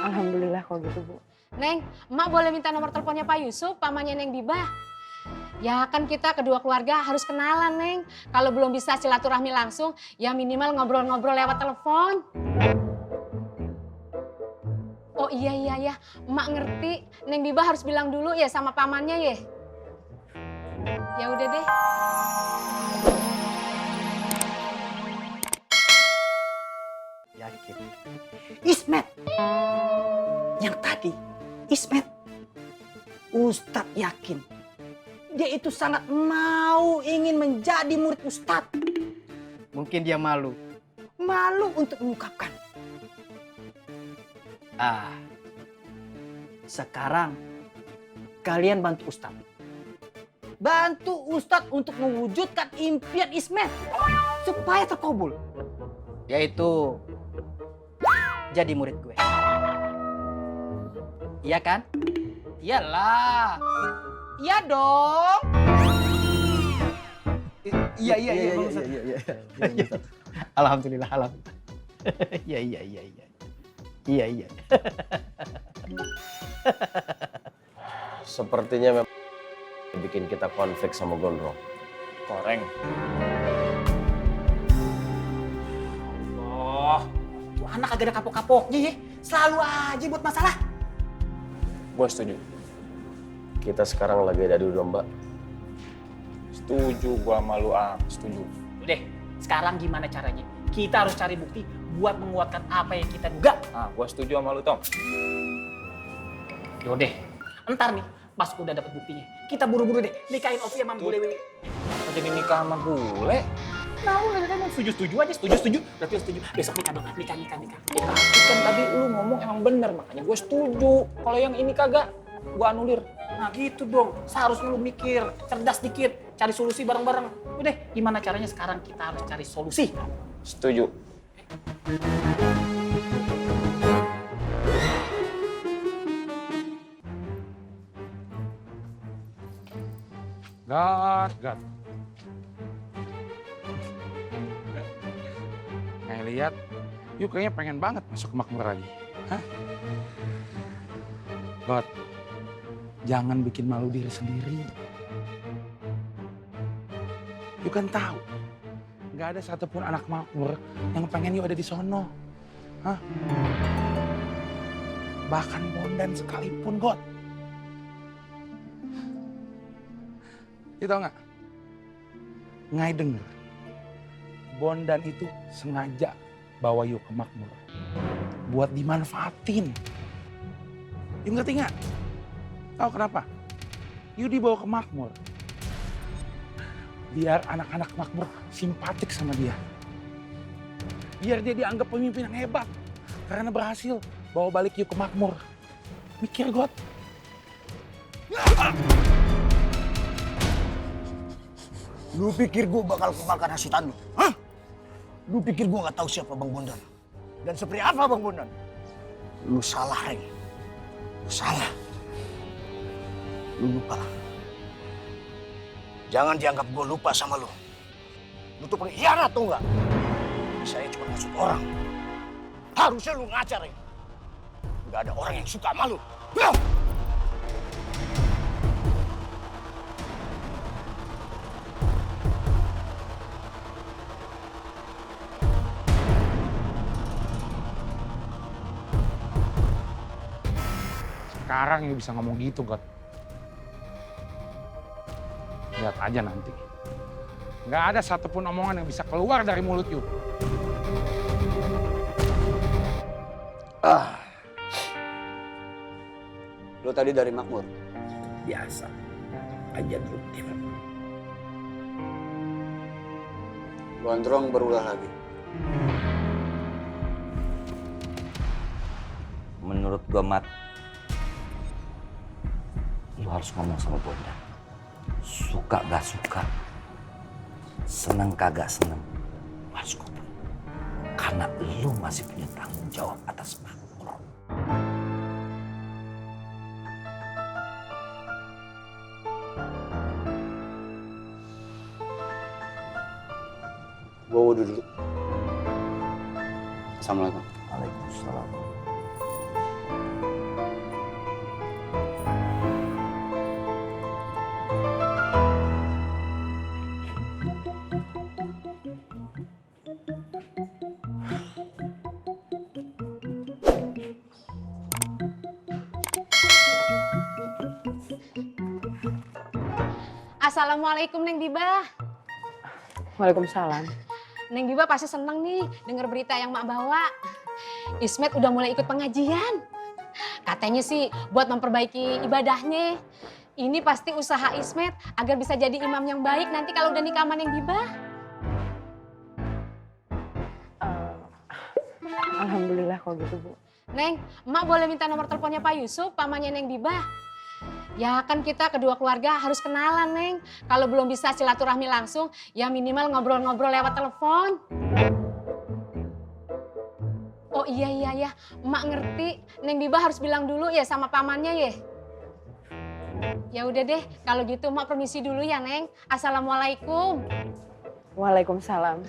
Alhamdulillah kalau gitu, Bu. Neng, emak boleh minta nomor teleponnya Pak Yusuf, pamannya Neng Bibah? Ya kan kita kedua keluarga harus kenalan, Neng. Kalau belum bisa silaturahmi langsung, ya minimal ngobrol-ngobrol lewat telepon. Oh iya, emak ngerti. Neng Bibah harus bilang dulu ya sama pamannya ya. Ya udah deh. Yakin. Ismet. Yang tadi, Ismet. Ustadz yakin. Dia itu sangat mau ingin menjadi murid Ustadz. Mungkin dia malu. Malu untuk mengungkapkan. Sekarang kalian bantu Ustadz. Bantu Ustadz untuk mewujudkan impian Ismet. Supaya terkabul. Yaitu jadi murid gue. Iya kan? Iyalah. Iya dong. Iya. Alhamdulillah. Iya. Iya. Sepertinya memang bikin kita konflik sama Gondrong. Koreng. Tuh anak agak ada kapok-kapoknya ya. Selalu aja buat masalah. Gue setuju. Kita sekarang lagi ada di domba. Setuju gua sama lu, setuju. Udah, sekarang gimana caranya? Kita harus cari bukti buat menguatkan apa yang kita duga. Gua setuju sama lu, Tom. Yaudah, entar nih pas udah dapet buktinya, kita buru-buru deh nikahin Ovi sama Bule Wewe. Kok jadi nikah sama bule? Nah, lu setuju aja, setuju. Berarti lu setuju. Besok nikah dong, nikah. Ya, tapi kan tadi lu ngomong emang bener, makanya gue setuju. Kalau yang ini kagak, gue anulir. Nah gitu dong, seharusnya lu mikir, cerdas dikit, cari solusi bareng-bareng. Udah, gimana caranya sekarang kita harus cari solusi. Setuju. Gat. Kayak lihat, yuk kayaknya pengen banget masuk ke makmur lagi. Hah? Got, jangan bikin malu diri sendiri. Yuk kan tahu, nggak ada satupun anak makmur yang pengen yuk ada di sono. Hah? Bahkan Bondan sekalipun, Got. Itu tau nggak? Ngai denger, Bondan itu sengaja bawa Yu ke makmur. Buat dimanfaatin. Yu ngerti nggak? Tahu kenapa? Yu dibawa ke makmur. Biar anak-anak makmur simpatik sama dia. Biar dia dianggap pemimpin yang hebat. Karena berhasil bawa balik Yu ke makmur. Mikir, Got. Lu pikir gue bakal kemakan hasutan lu? Hah? Lu pikir gue gak tahu siapa Bang Bondan? Dan seperti apa Bang Bondan? Lu salah, Reng. Lu salah. Lu lupa. Jangan dianggap gue lupa sama lu. Lu tuh pengkhianat tuh gak? Saya cuma maksud orang. Harusnya lu ngajar, Reng. Gak ada orang yang suka sama lu. Sekarang Yu bisa ngomong gitu, Got. Lihat aja nanti. Nggak ada satupun omongan yang bisa keluar dari mulut Yu. Lu tadi dari makmur? Biasa. Kajian rutin. Gondrong berulah lagi. Menurut gue, Mat, lu harus ngomong sama Bondan. Suka gak suka, seneng kagak seneng, lu harus ngomong. Karena lu masih punya tanggung jawab atas makmur. Gue wudhu dulu. Assalamualaikum. Waalaikumsalam. Assalamualaikum Neng Biba. Waalaikumsalam. Neng Biba pasti seneng nih denger berita yang Mak bawa. Ismet udah mulai ikut pengajian. Katanya sih buat memperbaiki ibadahnya. Ini pasti usaha Ismet agar bisa jadi imam yang baik nanti kalau udah nikah sama Neng Biba. Alhamdulillah kalau gitu, Bu. Neng, Emak boleh minta nomor teleponnya Pak Yusuf, pamannya Neng Biba? Ya kan kita kedua keluarga harus kenalan, Neng. Kalau belum bisa silaturahmi langsung, ya minimal ngobrol-ngobrol lewat telepon. Oh iya, Emak ngerti. Neng Biba harus bilang dulu ya sama pamannya ya. Ya udah deh, kalau gitu Emak permisi dulu ya, Neng. Assalamualaikum. Waalaikumsalam.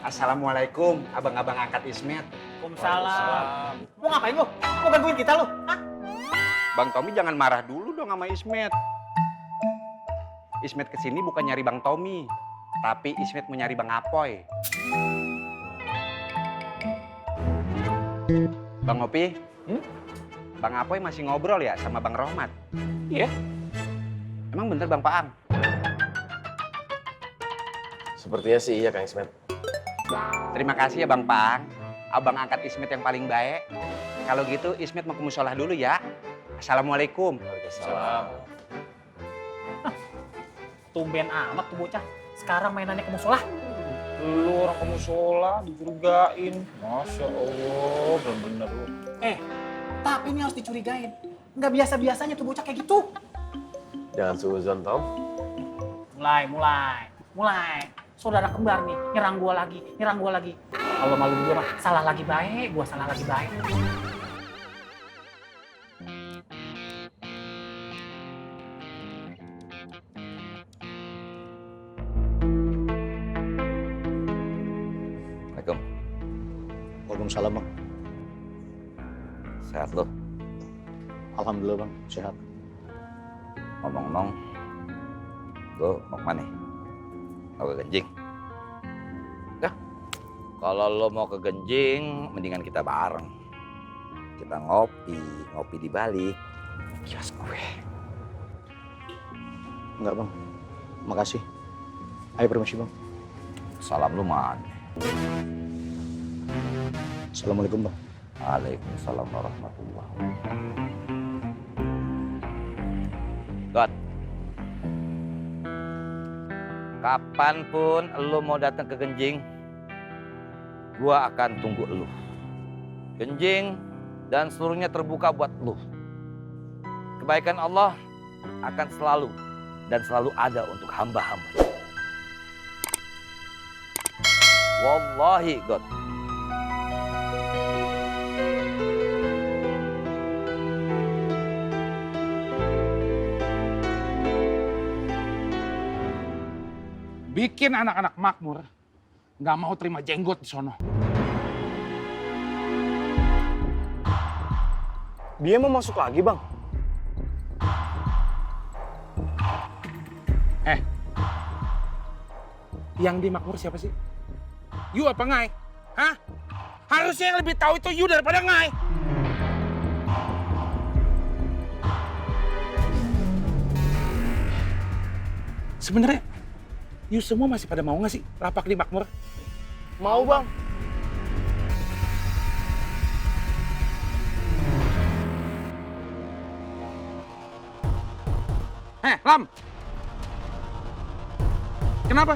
Assalamualaikum, abang-abang angkat Ismet. Waalaikumsalam. Mau ngapain lu? Mau gangguin kita lu? Hah? Bang Tommy jangan marah dulu dong sama Ismet. Ismet kesini bukan nyari Bang Tommy, tapi Ismet mau nyari Bang Apoy. Bang Opi, Bang Apoy masih ngobrol ya sama Bang Rohmat? Iya. Emang bener Bang Paang? Sepertinya sih iya Kang Ismet. Terima kasih ya Bang Paang. Abang angkat Ismet yang paling baik. Kalau gitu Ismet mau ke musola dulu ya. Assalamualaikum. Waalaikumsalam. Tumben amat tuh bocah. Sekarang mainannya ke musola. Lu orang ke musola dicurigain. Masya Allah, bener-bener lu. Tapi ini harus dicurigain. Nggak biasa-biasanya tuh bocah kayak gitu. Jangan suuzon, Tom. Mulai. Saudara kembar nih, nyerang gua lagi. Kalau malu gua mah salah lagi baik. Assalamualaikum. Waalaikumsalam, Bang. Sehat lo? Alhamdulillah, Bang. Sehat. Ngomong-ngomong, lo mau kemana? Mau ke Genjing? Dah, kalau lo mau ke Genjing, mendingan kita bareng. Kita ngopi di balik kios gue. Enggak, Bang. Makasih. Ayo permisi, Bang. Salam lu man. Assalamualaikum, Bang. Waalaikumsalam warahmatullahi wabarakatuh. God, kapanpun lo mau datang ke Genjing, gua akan tunggu lo. Genjing dan seluruhnya terbuka buat lo. Kebaikan Allah akan selalu ada untuk hamba-hamba. Wallahi, God. Bikin anak-anak makmur nggak mau terima jenggot di sono. Dia mau masuk lagi, Bang. Yang di makmur siapa sih? You apa Ngai? Hah? Harusnya yang lebih tahu itu you daripada Ngai. Sebenarnya you semua masih pada mau nggak sih rapak di makmur? Mau, Bang. Lam. Kenapa?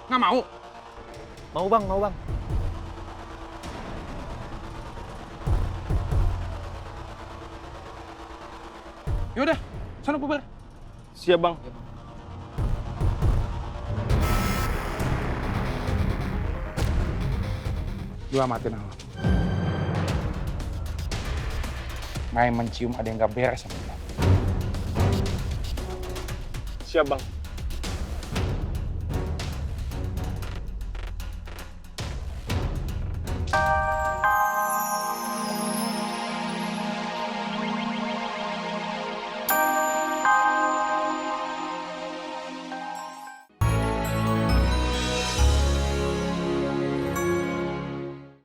Nggak mau? Mau, Bang. Yaudah, sana bubar. Siap, Bang. Lu amatin Allah. Ngai mencium ada yang gak beres sama dia. Siap, Bang.